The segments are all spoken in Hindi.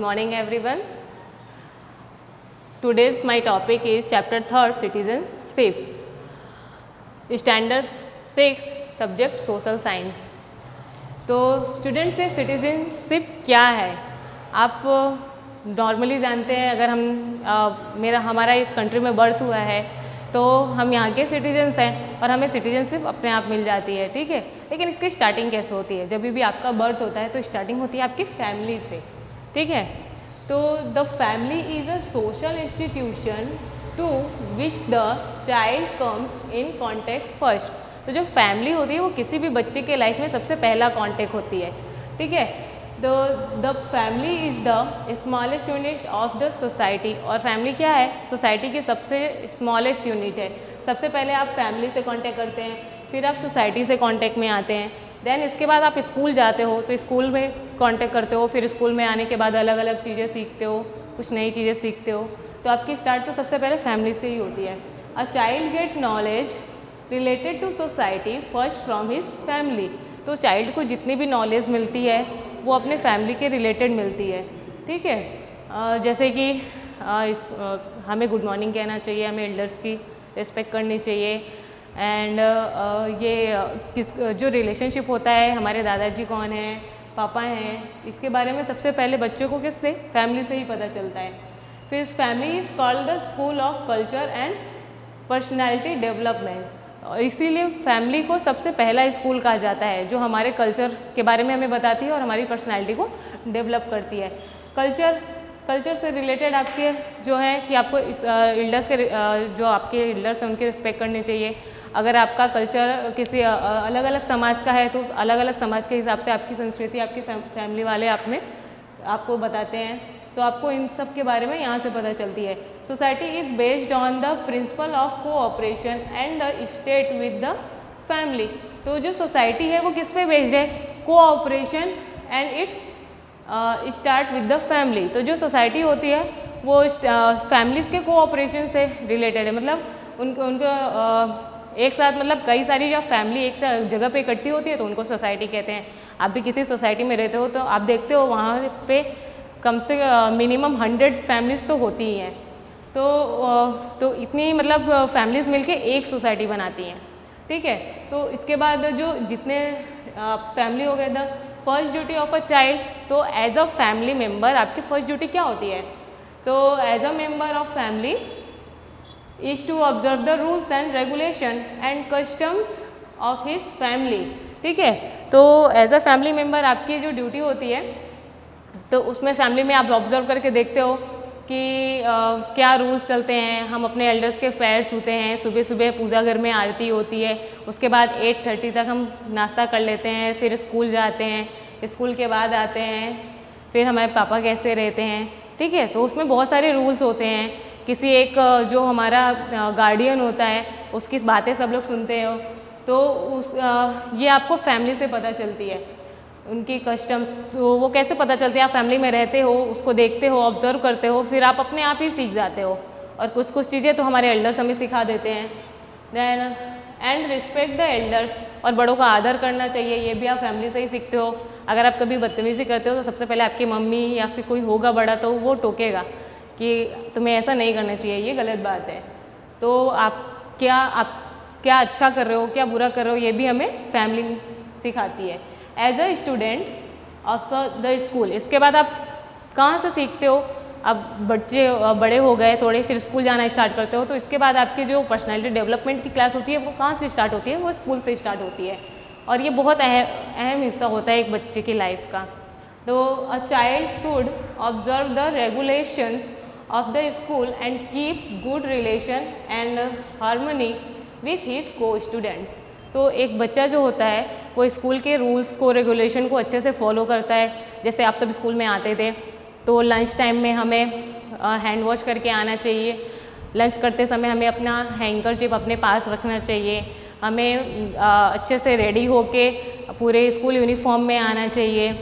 morning everyone. Today's my topic is chapter 3 citizenship, standard 6 subject social science. तो स्टूडेंट से सिटीजनशिप क्या है आप नॉर्मली जानते हैं। अगर हम हमारा इस कंट्री में बर्थ हुआ है तो हम यहाँ के सिटीजन्स हैं और हमें सिटीजनशिप अपने आप मिल जाती है, ठीक है। लेकिन इसकी स्टार्टिंग कैसे होती है? जब भी आपका बर्थ होता है तो स्टार्टिंग होती है आपकी फैमिली से, ठीक है। तो the family is a social institution to which the child comes in contact first. तो जो फैमिली होती है वो किसी भी बच्चे के लाइफ में सबसे पहला कॉन्टेक्ट होती है, ठीक है। The family is the smallest unit of the society. और फैमिली क्या है? सोसाइटी की सबसे स्मॉलेस्ट यूनिट है। सबसे पहले आप फैमिली से कांटेक्ट करते हैं, फिर आप सोसाइटी से कांटेक्ट में आते हैं, देन इसके बाद आप स्कूल जाते हो तो स्कूल में कांटेक्ट करते हो, फिर स्कूल में आने के बाद अलग अलग चीज़ें सीखते हो, कुछ नई चीज़ें सीखते हो। तो आपकी स्टार्ट तो सबसे पहले फैमिली से ही होती है। A child get knowledge related to society first from his family. तो चाइल्ड को जितनी भी नॉलेज मिलती है वो अपने फैमिली के रिलेटेड मिलती है, ठीक है। जैसे कि हमें गुड मॉर्निंग कहना चाहिए, हमें एल्डर्स की रिस्पेक्ट करनी चाहिए, एंड जो रिलेशनशिप होता है, हमारे दादाजी कौन है, पापा हैं, इसके बारे में सबसे पहले बच्चों को किससे? फैमिली से ही पता चलता है। फिर family is called the school of culture and personality development. और इसीलिए फैमिली को सबसे पहला स्कूल कहा जाता है जो हमारे कल्चर के बारे में हमें बताती है और हमारी पर्सनैलिटी को डेवलप करती है। कल्चर से रिलेटेड आपके जो है कि आपको एल्डर्स के जो आपके एल्डर्स हैं उनकी रिस्पेक्ट करनी चाहिए। अगर आपका कल्चर किसी अलग अलग समाज का है तो अलग अलग समाज के हिसाब से आपकी संस्कृति आपकी फैमिली वाले आपको बताते हैं, तो आपको इन सब के बारे में यहाँ से पता चलती है। Society is based on the principle of cooperation and the state with the family. तो जो सोसाइटी है वो किस पे बेस्ड है? Cooperation and it's start with the family. तो जो सोसाइटी होती है वो फैमिलीज़ के कोऑपरेशन से रिलेटेड है। मतलब उनको एक साथ, मतलब कई सारी जब फैमिली एक जगह पे इकट्ठी होती है तो उनको सोसाइटी कहते हैं। आप भी किसी सोसाइटी में रहते हो तो आप देखते हो वहाँ पे कम से मिनिमम 100 फैमिलीज़ तो होती ही हैं। तो इतनी मतलब फैमिलीज़ मिलके एक सोसाइटी बनाती हैं, ठीक है। तो इसके बाद जो जितने फैमिली हो गए, the first duty of a child. तो एज अ फैमिली मेम्बर आपकी फर्स्ट ड्यूटी क्या होती है? तो as a member of family is to observe the rules and regulation and customs of his family, ठीक है। तो एज अ फैमिली मेम्बर आपकी जो ड्यूटी होती है तो उसमें फैमिली में आप ऑब्जर्व करके देखते हो कि क्या रूल्स चलते हैं। हम अपने एल्डर्स के पैर छूते हैं, सुबह सुबह पूजा घर में आरती होती है, उसके बाद 8:30 तक हम नाश्ता कर लेते हैं, फिर स्कूल जाते हैं, स्कूल के बाद आते हैं, फिर हमारे पापा कैसे रहते हैं, ठीक है। तो उसमें बहुत सारे रूल्स होते हैं। किसी एक जो हमारा गार्डियन होता है उसकी बातें सब लोग सुनते हो, तो ये आपको फैमिली से पता चलती है, उनकी कस्टम्स। तो वो कैसे पता चलते हैं? आप फैमिली में रहते हो, उसको देखते हो, ऑब्जर्व करते हो, फिर आप अपने आप ही सीख जाते हो। और कुछ चीज़ें तो हमारे एल्डर्स हमें सिखा देते हैं। Then and respect the elders. और बड़ों का आदर करना चाहिए, ये भी आप फैमिली से ही सीखते हो। अगर आप कभी बदतमीज़ी करते हो तो सबसे पहले आपकी मम्मी या फिर कोई होगा बड़ा तो वो टोकेगा कि तुम्हें ऐसा नहीं करना चाहिए, ये गलत बात है। तो आप क्या अच्छा कर रहे हो, क्या बुरा कर रहे हो, ये भी हमें फैमिली सिखाती है। As a student of the school. इसके बाद आप कहाँ से सीखते हो? अब बच्चे बड़े हो गए थोड़े, फिर स्कूल जाना स्टार्ट करते हो, तो इसके बाद आपकी जो पर्सनैलिटी डेवलपमेंट की क्लास होती है वो कहाँ से स्टार्ट होती है? वो स्कूल से स्टार्ट होती है। और ये बहुत अहम हिस्सा होता है एक बच्चे की लाइफ का। तो a child should observe the regulations of the school and keep good relation and harmony with his को स्टूडेंट्स। तो एक बच्चा जो होता है वो स्कूल के रूल्स को, रेगुलेशन को अच्छे से फॉलो करता है। जैसे आप सब स्कूल में आते थे तो लंच टाइम में हमें हैंड वॉश करके आना चाहिए, लंच करते समय हमें अपना हैंकरचिप अपने पास रखना चाहिए, हमें अच्छे से रेडी होके पूरे स्कूल यूनिफॉर्म में आना चाहिए,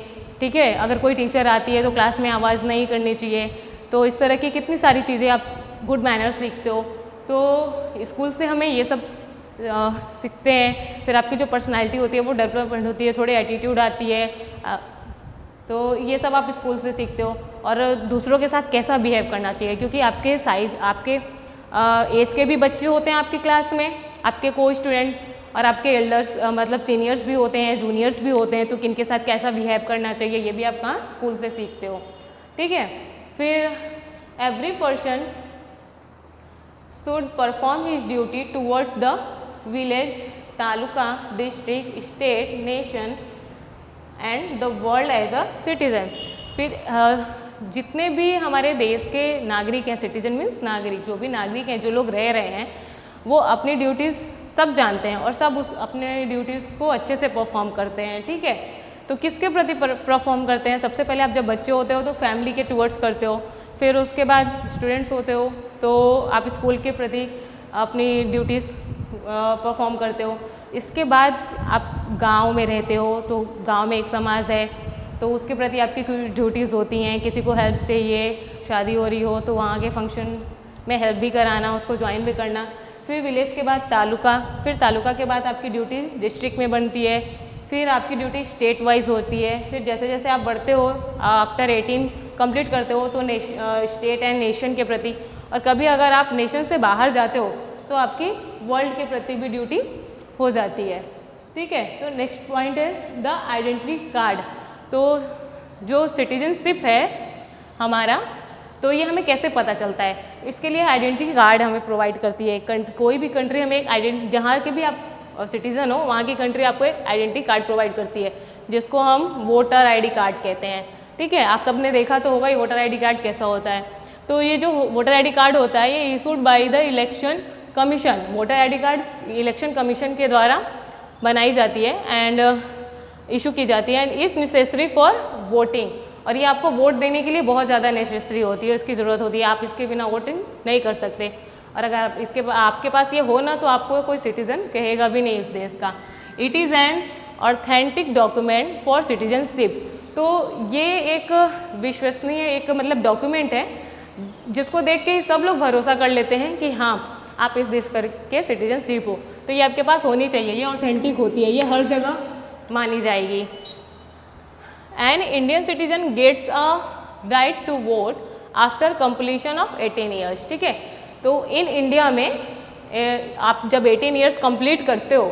ठीक है। अगर कोई टीचर आती है तो क्लास में आवाज़ नहीं करनी चाहिए। तो इस तरह की कितनी सारी चीज़ें आप गुड मैनर्स सीखते हो। तो स्कूल से हमें ये सब सीखते हैं। फिर आपकी जो पर्सनालिटी होती है वो डेवलपमेंट होती है, थोड़ी एटीट्यूड आती है, तो ये सब आप स्कूल से सीखते हो। और दूसरों के साथ कैसा बिहेव करना चाहिए, क्योंकि आपके साइज आपके एज के भी बच्चे होते हैं आपकी क्लास में, आपके को स्टूडेंट्स, और आपके एल्डर्स मतलब सीनियर्स भी होते हैं, जूनियर्स भी होते हैं, तो किन के साथ कैसा बिहेव करना चाहिए ये भी आप कहाँ स्कूल से सीखते हो। ठीक है। फिर every person should perform his duty towards the village, taluka, district, state, nation and the world as a citizen. फिर जितने भी हमारे देश के नागरिक हैं, सिटीजन मीन्स नागरिक, जो भी नागरिक हैं, जो लोग रह रहे हैं, वो अपनी ड्यूटीज़ सब जानते हैं और सब उस अपने ड्यूटीज़ को अच्छे से परफॉर्म करते हैं। ठीक है। तो किसके प्रति परफॉर्म करते हैं? सबसे पहले आप जब बच्चे होते हो तो फैमिली के टूवर्ड्स करते हो, फिर उसके बाद स्टूडेंट्स होते हो तो आप स्कूल के प्रति अपनी ड्यूटीज़ परफॉर्म करते हो। इसके बाद आप गांव में रहते हो तो गांव में एक समाज है तो उसके प्रति आपकी कुछ ड्यूटीज़ होती हैं। किसी को हेल्प चाहिए, शादी हो रही हो तो वहाँ के फंक्शन में हेल्प भी कराना, उसको ज्वाइन भी करना। फिर विलेज के बाद तालुका, फिर तालुका के बाद आपकी ड्यूटी डिस्ट्रिक्ट में बनती है, फिर आपकी ड्यूटी स्टेट वाइज होती है। फिर जैसे जैसे आप बढ़ते हो, आफ्टर 18 कंप्लीट करते हो तो स्टेट एंड नेशन के प्रति, और कभी अगर आप नेशन से बाहर जाते हो तो आपकी वर्ल्ड के प्रति भी ड्यूटी हो जाती है। ठीक है। तो नेक्स्ट पॉइंट है द आइडेंटिटी कार्ड। तो जो सिटीजनशिप है हमारा, तो ये हमें कैसे पता चलता है? इसके लिए आइडेंटिटी कार्ड हमें प्रोवाइड करती है। कोई भी कंट्री हमें एक आइडेंटिटी, जहाँ के भी आप सिटीज़न हो वहाँ की कंट्री आपको एक आइडेंटिटी कार्ड प्रोवाइड करती है, जिसको हम वोटर आईडी कार्ड कहते हैं। ठीक है। आप सबने देखा तो होगा ये वोटर आईडी कार्ड कैसा होता है। तो ये जो वोटर आईडी कार्ड होता है ये issued by the election commission. Voter ID card election commission के द्वारा बनाई जाती है एंड इशू की जाती है, and is necessary for voting. और ये आपको वोट देने के लिए बहुत ज़्यादा नेसेसरी होती है, इसकी ज़रूरत होती है। आप इसके बिना वोटिंग नहीं कर सकते, और अगर आपके पास ये हो ना तो आपको कोई सिटीज़न कहेगा भी नहीं उस देश का। It is an authentic document for citizenship. तो ये एक विश्वसनीय एक मतलब डॉक्यूमेंट है जिसको देख के सब लोग भरोसा कर लेते हैं कि हाँ आप इस देश के सिटीजनशिप हो। तो ये आपके पास होनी चाहिए, ये ऑथेंटिक होती है, ये हर जगह मानी जाएगी। An Indian citizen gets a right to vote after completion of 18 years. ठीक है। तो इन इंडिया में आप जब 18 ईयर्स कंप्लीट करते हो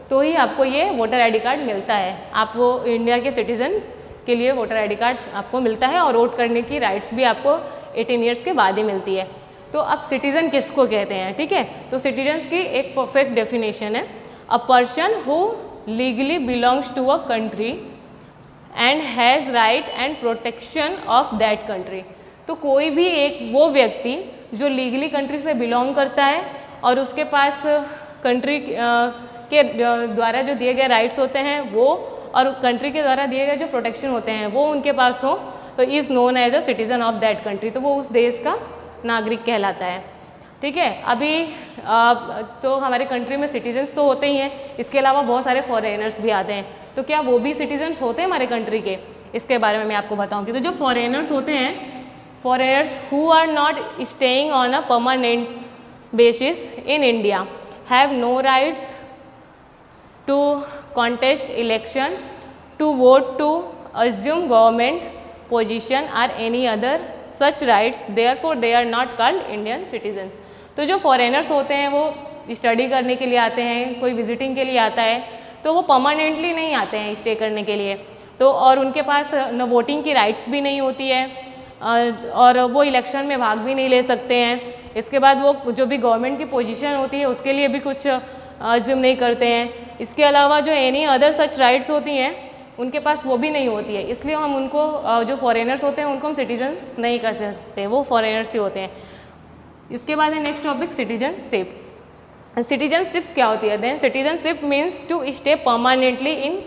तो ही आपको ये वोटर आईडी कार्ड मिलता है। आप वो इंडिया के सिटीजन्स के लिए वोटर आईडी कार्ड आपको मिलता है, और वोट करने की राइट्स भी आपको 18 ईयर्स के बाद ही मिलती है। तो अब सिटीज़न किसको कहते हैं? ठीक है। तो सिटीजन्स की एक परफेक्ट डेफिनेशन है, a person who legally belongs to a country and has right and protection of that country. तो कोई भी एक वो व्यक्ति जो लीगली कंट्री से बिलोंग करता है और उसके पास कंट्री के द्वारा जो दिए गए राइट्स होते हैं वो, और कंट्री के द्वारा दिए गए जो प्रोटेक्शन होते हैं वो उनके पास हो, तो is known as a citizen of that country. तो वो उस देश का नागरिक कहलाता है। ठीक है। अभी तो हमारे कंट्री में सिटीजन्स तो होते ही हैं, इसके अलावा बहुत सारे फॉरेनर्स भी आते हैं। तो क्या वो भी सिटीजन्स होते हैं हमारे कंट्री के? इसके बारे में मैं आपको बताऊंगी। तो जो फॉरेनर्स होते हैं, foreigners who are not staying on a permanent basis in India have no rights to contest election, to vote, to assume government position or any other such rights, therefore they are not called Indian citizens। तो जो फॉरेनर्स होते हैं वो स्टडी करने के लिए आते हैं, कोई विजिटिंग के लिए आता है, तो वो परमानेंटली नहीं आते हैं स्टे करने के लिए, तो और उनके पास न वोटिंग की राइट्स भी नहीं होती है और वो इलेक्शन में भाग भी नहीं ले सकते हैं। इसके बाद वो जो भी गवर्नमेंट की पोजीशन होती है उसके लिए भी कुछ अज्यूम नहीं करते हैं। इसके अलावा जो एनी अदर सच राइट्स होती हैं उनके पास वो भी नहीं होती है, इसलिए हम उनको जो फॉरेनर्स होते हैं उनको हम सिटीजन्स नहीं कर सकते, वो फॉरेनर्स ही होते हैं। इसके बाद है नेक्स्ट टॉपिक सिटीजनशिप। सिटीजनशिप क्या होती है? Then citizenship means to stay permanently in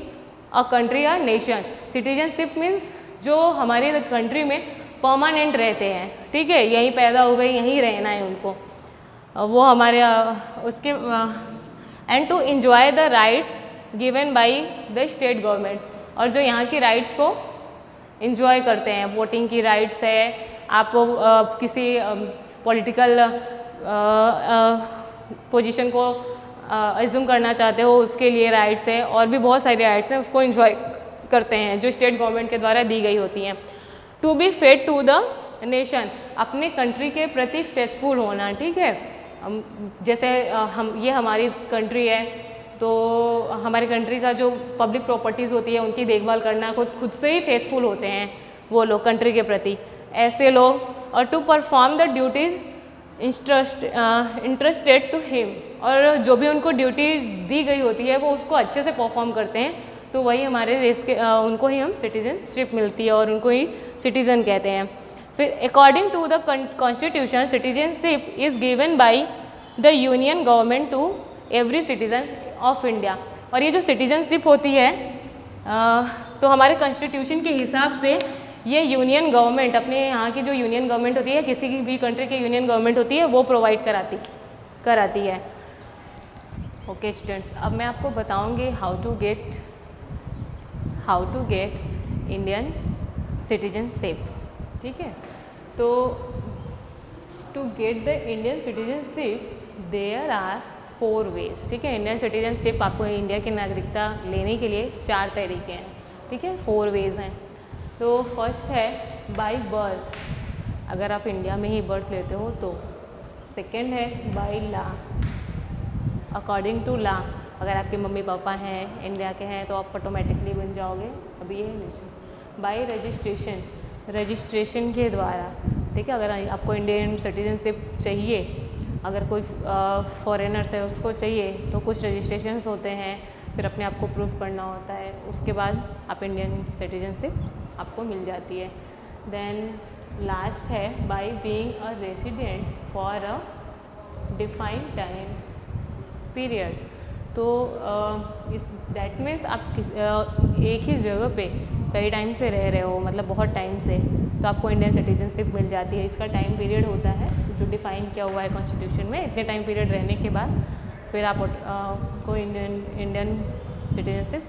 a country और नेशन। सिटीजनशिप मीन्स जो हमारे कंट्री में परमानेंट रहते हैं, ठीक है, यहीं पैदा हुए यहीं रहना है उनको, वो हमारे उसके and to enjoy the rights given by the state government, और जो यहाँ की राइट्स को एंजॉय करते हैं, वोटिंग की राइट्स है, आप किसी पॉलिटिकल पोजीशन को एज्यूम करना चाहते हो उसके लिए राइट्स है, और भी बहुत सारी राइट्स हैं, उसको एंजॉय करते हैं जो स्टेट गवर्नमेंट के द्वारा दी गई होती हैं। To be fed to the nation, अपने कंट्री के प्रति फेथफुल होना, ठीक है। जैसे ये हमारी कंट्री है तो हमारी कंट्री का जो पब्लिक प्रॉपर्टीज़ होती है उनकी देखभाल करना, खुद से ही फेथफुल होते हैं वो लोग कंट्री के प्रति, ऐसे लोग। और to perform the duties interested to him, और जो भी उनको ड्यूटी दी गई होती है वो उसको अच्छे से परफॉर्म करते हैं, तो वही हमारे देश के उनको ही हम सिटीजनशिप मिलती है और उनको ही सिटीज़न कहते हैं। फिर according to the constitution citizenship is given by the union government to every citizen of India. और ये जो सिटीजनशिप होती है तो हमारे कॉन्स्टिट्यूशन के हिसाब से ये यूनियन गवर्नमेंट, अपने यहाँ की जो यूनियन गवर्नमेंट होती है, किसी की भी कंट्री की यूनियन गवर्नमेंट होती है, वो प्रोवाइड कराती है। ओके स्टूडेंट्स, अब मैं आपको बताऊँगी how to get Indian citizenship, ठीक है। तो to get the Indian citizenship there are 4 ways, ठीक है। इंडियन सिटीजनशिप आपको इंडिया की नागरिकता लेने के लिए 4 तरीके हैं, ठीक है, 4 वेज हैं। तो फर्स्ट है बाय बर्थ, अगर आप इंडिया में ही बर्थ लेते हो तो। सेकंड है by law, according to law, अगर आपके मम्मी पापा हैं इंडिया के हैं तो आप ऑटोमेटिकली बन जाओगे, अभी ये नहीं। बाय रजिस्ट्रेशन के द्वारा, ठीक है। अगर आपको इंडियन सिटीजनशिप चाहिए, अगर कोई फॉरेनर्स है उसको चाहिए तो कुछ रजिस्ट्रेशंस होते हैं, फिर अपने आप को प्रूफ करना होता है, उसके बाद आप इंडियन सिटीजनशिप आपको मिल जाती है। देन लास्ट है by being a resident for a defined time period. तो दैट मीन्स आप एक ही जगह पे कई टाइम से रह रहे हो, मतलब बहुत टाइम से, तो आपको इंडियन सिटीजनशिप मिल जाती है। इसका टाइम पीरियड होता है जो डिफाइन किया हुआ है कॉन्स्टिट्यूशन में, इतने टाइम पीरियड रहने के बाद फिर आप को इंडियन सिटीजनशिप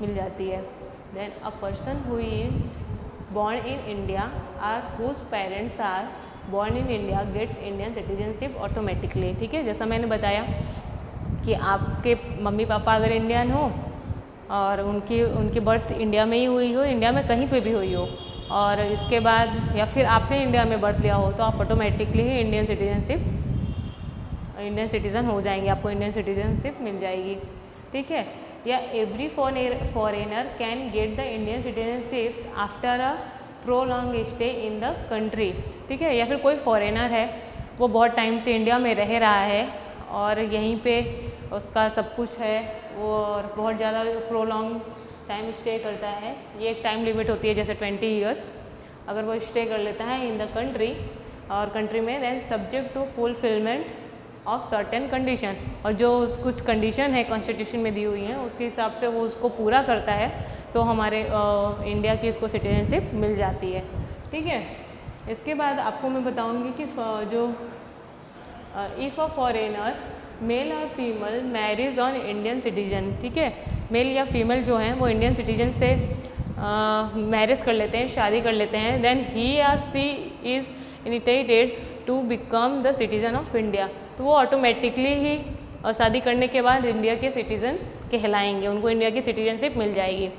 मिल जाती है। Then a person who is born in India or whose parents are born in India gets Indian citizenship automatically, ठीक है। जैसा मैंने बताया कि आपके मम्मी पापा अगर इंडियन हो और उनकी बर्थ इंडिया में ही हुई हो, इंडिया में कहीं पे भी हुई हो, और इसके बाद या फिर आपने इंडिया में बर्थ लिया हो, तो आप ऑटोमेटिकली ही इंडियन सिटीज़न हो जाएंगे, आपको इंडियन सिटीजनशिप मिल जाएगी, ठीक है। या every foreigner can get the Indian citizenship after a prolong stay in the country, ठीक है। या फिर कोई फॉरेनर है, वो बहुत टाइम से इंडिया में रह रहा है और यहीं पे उसका सब कुछ है, वो और बहुत ज़्यादा प्रोलॉन्ग टाइम स्टे करता है, ये एक टाइम लिमिट होती है जैसे 20 ईयर्स, अगर वो स्टे कर लेता है इन द कंट्री और कंट्री में, then subject to fulfilment of certain condition, और जो कुछ कंडीशन है कॉन्स्टिट्यूशन में दी हुई हैं उसके हिसाब से वो उसको पूरा करता है, तो हमारे इंडिया की उसको सिटीजनशिप मिल जाती है, ठीक है। इसके बाद आपको मैं बताऊंगी कि जो इफ़ अ फॉरेनर मेल और female marriage on Indian citizen, ठीक है, मेल या फीमेल जो हैं वो इंडियन सिटीजन से मैरिज कर लेते हैं, शादी कर लेते हैं, then he or she is initiated to become the citizen of India, तो वो ऑटोमेटिकली ही शादी करने के बाद इंडिया के सिटीज़न कहलाएंगे, उनको इंडिया की सिटीजनशिप मिल जाएगी।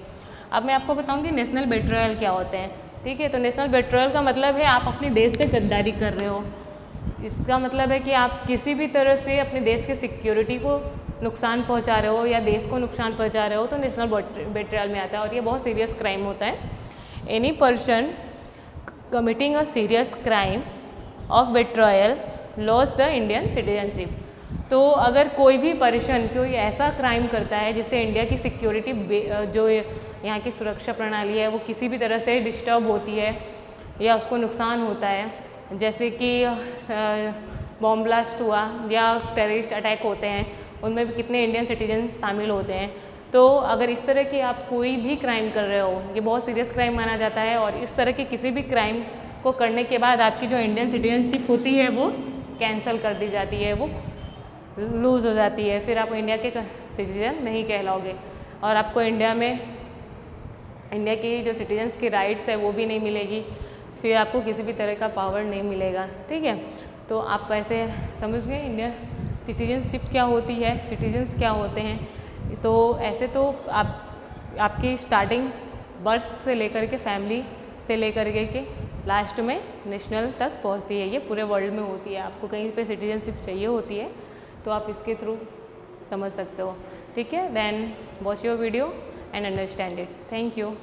अब मैं आपको बताऊंगी नेशनल बेट्रायल क्या होते हैं, ठीक है। तो नेशनल बेट्रायल का मतलब है आप अपने देश से गद्दारी कर रहे हो, इसका मतलब है कि आप किसी भी तरह से अपने देश के सिक्योरिटी को नुकसान पहुंचा रहे हो या देश को नुकसान पहुंचा रहे हो, तो नेशनल बेट्रायल में आता है, और ये बहुत सीरियस क्राइम होता है। Any person committing a serious crime of betrayal loses the Indian citizenship, तो अगर कोई भी पर्सन कोई ऐसा क्राइम करता है जिससे इंडिया की सिक्योरिटी जो यहाँ की सुरक्षा प्रणाली है वो किसी भी तरह से डिस्टर्ब होती है या उसको नुकसान होता है, जैसे कि बॉम्ब ब्लास्ट हुआ या टेररिस्ट अटैक होते हैं, उनमें भी कितने इंडियन सिटीजन शामिल होते हैं, तो अगर इस तरह की आप कोई भी क्राइम कर रहे हो, ये बहुत सीरियस क्राइम माना जाता है, और इस तरह के किसी भी क्राइम को करने के बाद आपकी जो इंडियन सिटीजनशिप होती है वो कैंसिल कर दी जाती है, वो लूज़ हो जाती है, फिर आप इंडिया के सिटीजन नहीं कहलाओगे, और आपको इंडिया की जो सिटीजन्स की राइट्स है वो भी नहीं मिलेगी, फिर आपको किसी भी तरह का पावर नहीं मिलेगा, ठीक है। तो आप ऐसे समझ गए इंडिया सिटीजनशिप क्या होती है, सिटीजन्स क्या होते हैं। तो ऐसे तो आपकी स्टार्टिंग बर्थ से लेकर के फैमिली से लेकर के लास्ट में नेशनल तक पहुंचती है, ये पूरे वर्ल्ड में होती है। आपको कहीं पे सिटीजनशिप चाहिए होती है तो आप इसके थ्रू समझ सकते हो। ठीक है, then watch your video and understand it. Thank you.